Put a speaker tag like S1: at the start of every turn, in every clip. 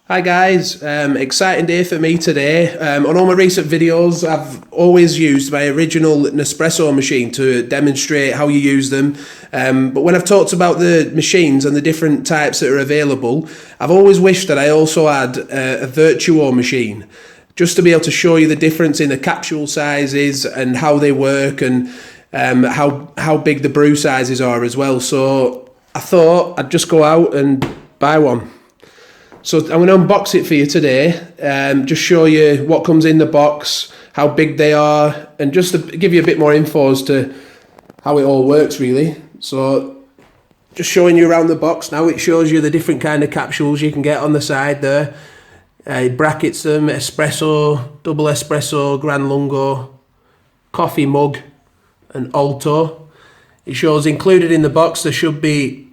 S1: Hi guys, exciting day for me today. On all my recent videos I've always used my original Nespresso machine to demonstrate how you use them, but when I've talked about the machines and the different types that are available, I've always wished that I also had a Vertuo machine, just to be able to show you the difference in the capsule sizes and how they work, and how big the brew sizes are as well. So I thought I'd just go out and buy one. So I'm going to unbox it for you today, just show you what comes in the box, how big they are, and just to give you a bit more info as to how it all works really. So just showing you around the box now. It shows you the different kind of capsules you can get on the side there. It brackets them: espresso, double espresso, Gran Lungo, coffee mug and Alto. It shows included in the box there should be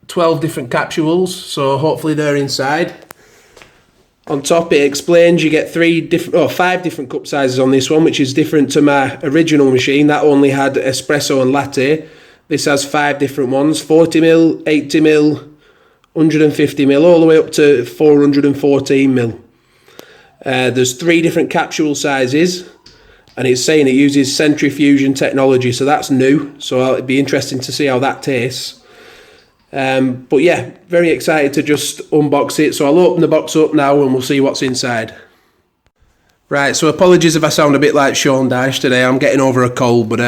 S1: 12 different capsules, so hopefully they're inside. On top it explains you get 5 different cup sizes on this one, which is different to my original machine that only had espresso and latte. This has 5 different ones: 40ml, 80ml, 150ml, all the way up to 414ml. There's 3 different capsule sizes, and it's saying it uses centrifusion technology, so that's new, so it'd be interesting to see how that tastes. But yeah, very excited to just unbox it. So I'll open the box up now and we'll see what's inside. Right, so apologies if I sound a bit like Sean Dyche today. I'm getting over a cold, but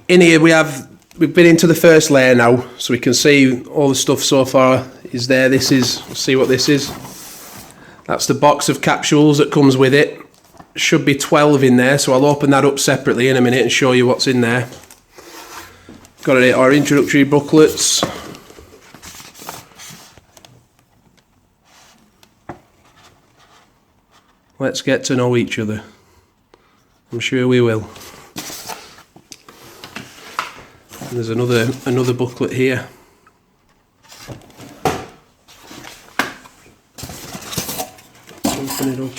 S1: in here we've been into the first layer now, so we can see all the stuff so far is there. Let's see what this is. That's the box of capsules that comes with it. Should be 12 in there, so I'll open that up separately in a minute and show you what's in there. Got our introductory booklets. Let's get to know each other. I'm sure we will. And there's another booklet here. Let's open it up.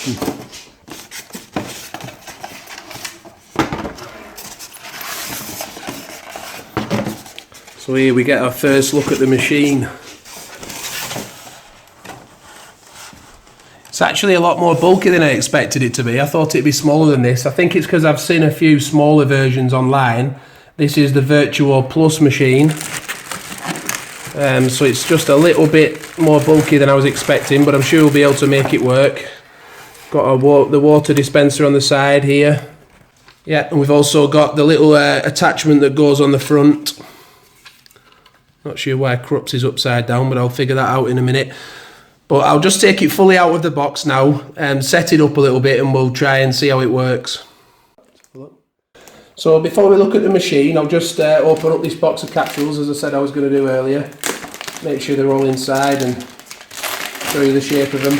S1: So here we get our first look at the machine. It's actually a lot more bulky than I expected it to be. I thought it'd be smaller than this. I think it's because I've seen a few smaller versions online. This is the VertuoPlus machine. So it's just a little bit more bulky than I was expecting, but I'm sure we'll be able to make it work. Got the water dispenser on the side here. Yeah, and we've also got the little attachment that goes on the front. Not sure why Krups is upside down, but I'll figure that out in a minute. But I'll just take it fully out of the box now and set it up a little bit, and we'll try and see how it works. So before we look at the machine, I'll just open up this box of capsules, as I said I was going to do earlier. Make sure they're all inside and show you the shape of them.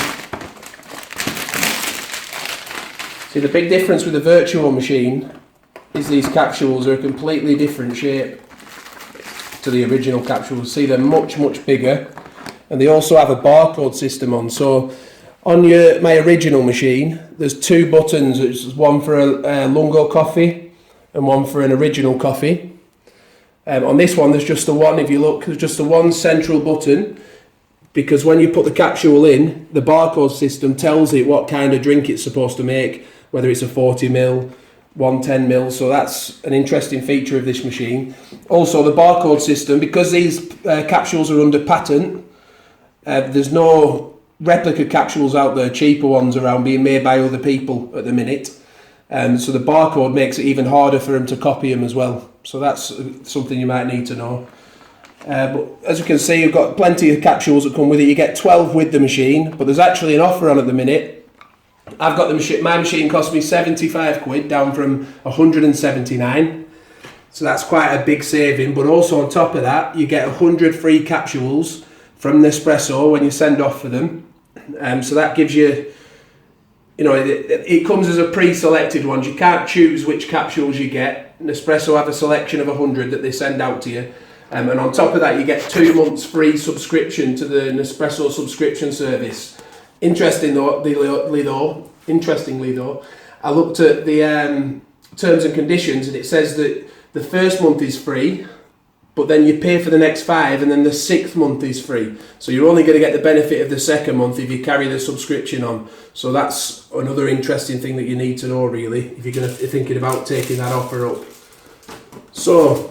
S1: See, the big difference with the Vertuo machine is these capsules are a completely different shape to the original capsules. See, they're much bigger, and they also have a barcode system on. So on my original machine there's 2 buttons. There's one for a Lungo coffee and one for an original coffee. On this one there's just the one. If you look, there's just the one central button, because when you put the capsule in, the barcode system tells it what kind of drink it's supposed to make, whether it's a 40ml, 110ml, so that's an interesting feature of this machine. Also the barcode system, because these capsules are under patent, there's no replica capsules out there, cheaper ones around, being made by other people at the minute, so the barcode makes it even harder for them to copy them as well. So that's something you might need to know. But as you can see, you've got plenty of capsules that come with it. You get 12 with the machine, but there's actually an offer on at the minute. I've got the machine. My machine cost me 75 quid, down from 179. So that's quite a big saving. But also on top of that, you get 100 free capsules from Nespresso when you send off for them. So that gives you, it comes as a pre-selected one. You can't choose which capsules you get. Nespresso have a selection of 100 that they send out to you. And on top of that, you get 2 months free subscription to the Nespresso subscription service. Interestingly though, I looked at the terms and conditions, and it says that the first month is free, but then you pay for the next 5 and then the 6th month is free. So you're only going to get the benefit of the 2nd month if you carry the subscription on. So that's another interesting thing that you need to know really if you're thinking about taking that offer up. So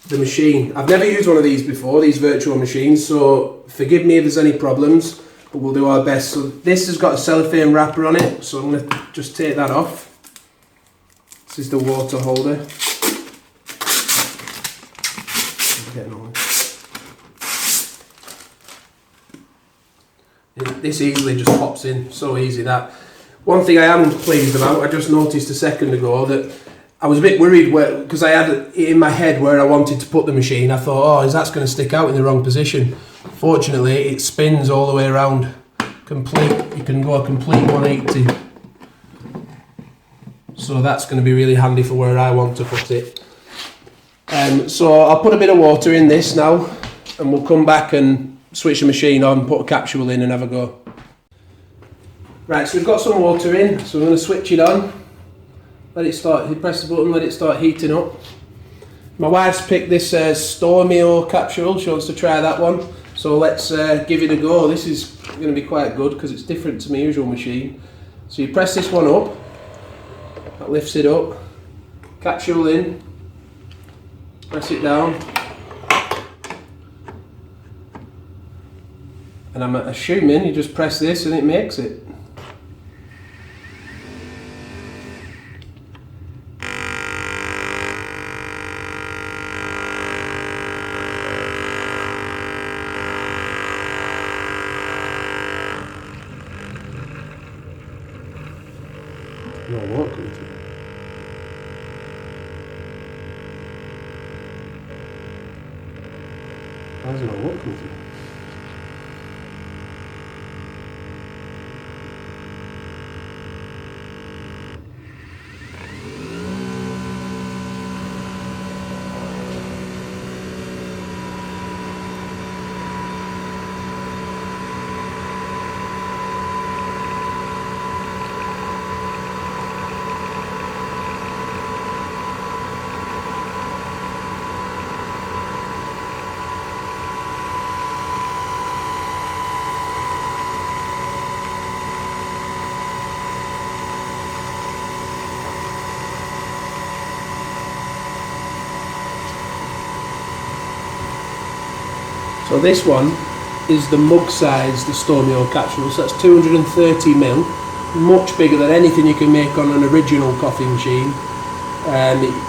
S1: the machine, I've never used one of these before, these Vertuo machines, so forgive me if there's any problems, but we'll do our best. So this has got a cellophane wrapper on it, so I'm going to just take that off. This is the water holder. This easily just pops in, so easy that. One thing I am pleased about, I just noticed a second ago that I was a bit worried because I had it in my head where I wanted to put the machine. I thought, oh, is that going to stick out in the wrong position? Fortunately, it spins all the way around. You can go a complete 180. So that's going to be really handy for where I want to put it. So I'll put a bit of water in this now, and we'll come back and switch the machine on, put a capsule in and have a go. Right, so we've got some water in, so we're going to switch it on. Let it start, you press the button, let it start heating up. My wife's picked this Stormio capsule, she wants to try that one. So let's give it a go. This is going to be quite good because it's different to my usual machine. So you press this one up, that lifts it up, capsule in, press it down. And I'm assuming you just press this and it makes it. No water coming through. Why is there no water coming through? So this one is the mug size, the Stormio capsule, so that's 230ml, much bigger than anything you can make on an original coffee machine.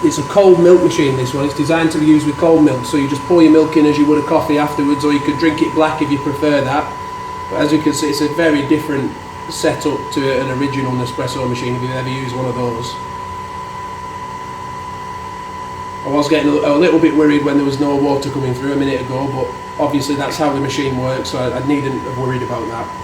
S1: It's a cold milk machine, this one. It's designed to be used with cold milk, so you just pour your milk in as you would a coffee afterwards, or you could drink it black if you prefer that. But as you can see, it's a very different setup to an original Nespresso machine if you've ever used one of those. I was getting a little bit worried when there was no water coming through a minute ago, but obviously that's how the machine works, so I needn't have worried about that.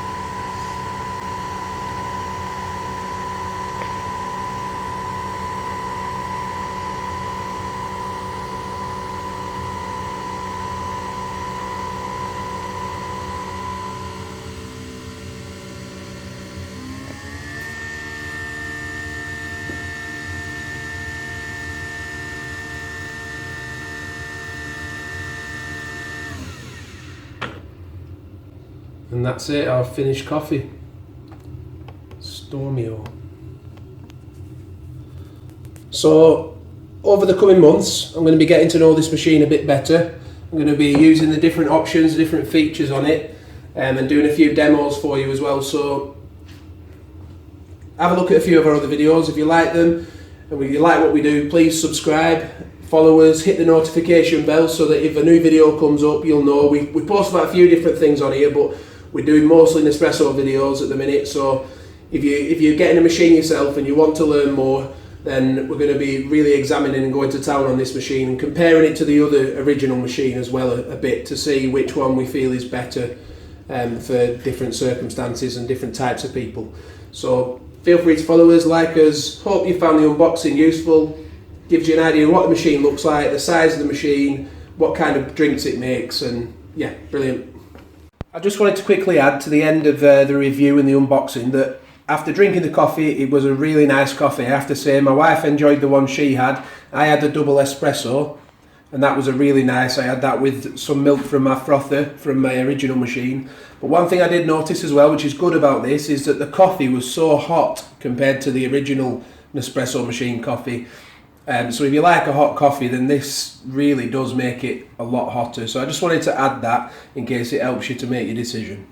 S1: And that's it, our finished coffee. Stormio. So, over the coming months, I'm going to be getting to know this machine a bit better. I'm going to be using the different options, different features on it, and doing a few demos for you as well. So, have a look at a few of our other videos. If you like them, and if you like what we do, please subscribe, follow us, hit the notification bell so that if a new video comes up, you'll know. We post about a few different things on here, but we're doing mostly Nespresso videos at the minute, so if you're getting a machine yourself and you want to learn more, then we're going to be really examining and going to town on this machine and comparing it to the other original machine as well a bit to see which one we feel is better for different circumstances and different types of people. So feel free to follow us, like us. Hope you found the unboxing useful. Gives you an idea of what the machine looks like, the size of the machine, what kind of drinks it makes, and yeah, brilliant. I just wanted to quickly add to the end of the review and the unboxing that after drinking the coffee, it was a really nice coffee. I have to say, my wife enjoyed the one she had. I had the double espresso. and that was a really nice. I had that with some milk from my frother from my original machine. But one thing I did notice as well, which is good about this, is that the coffee was so hot compared to the original Nespresso machine coffee. So if you like a hot coffee, then this really does make it a lot hotter. So I just wanted to add that in case it helps you to make your decision.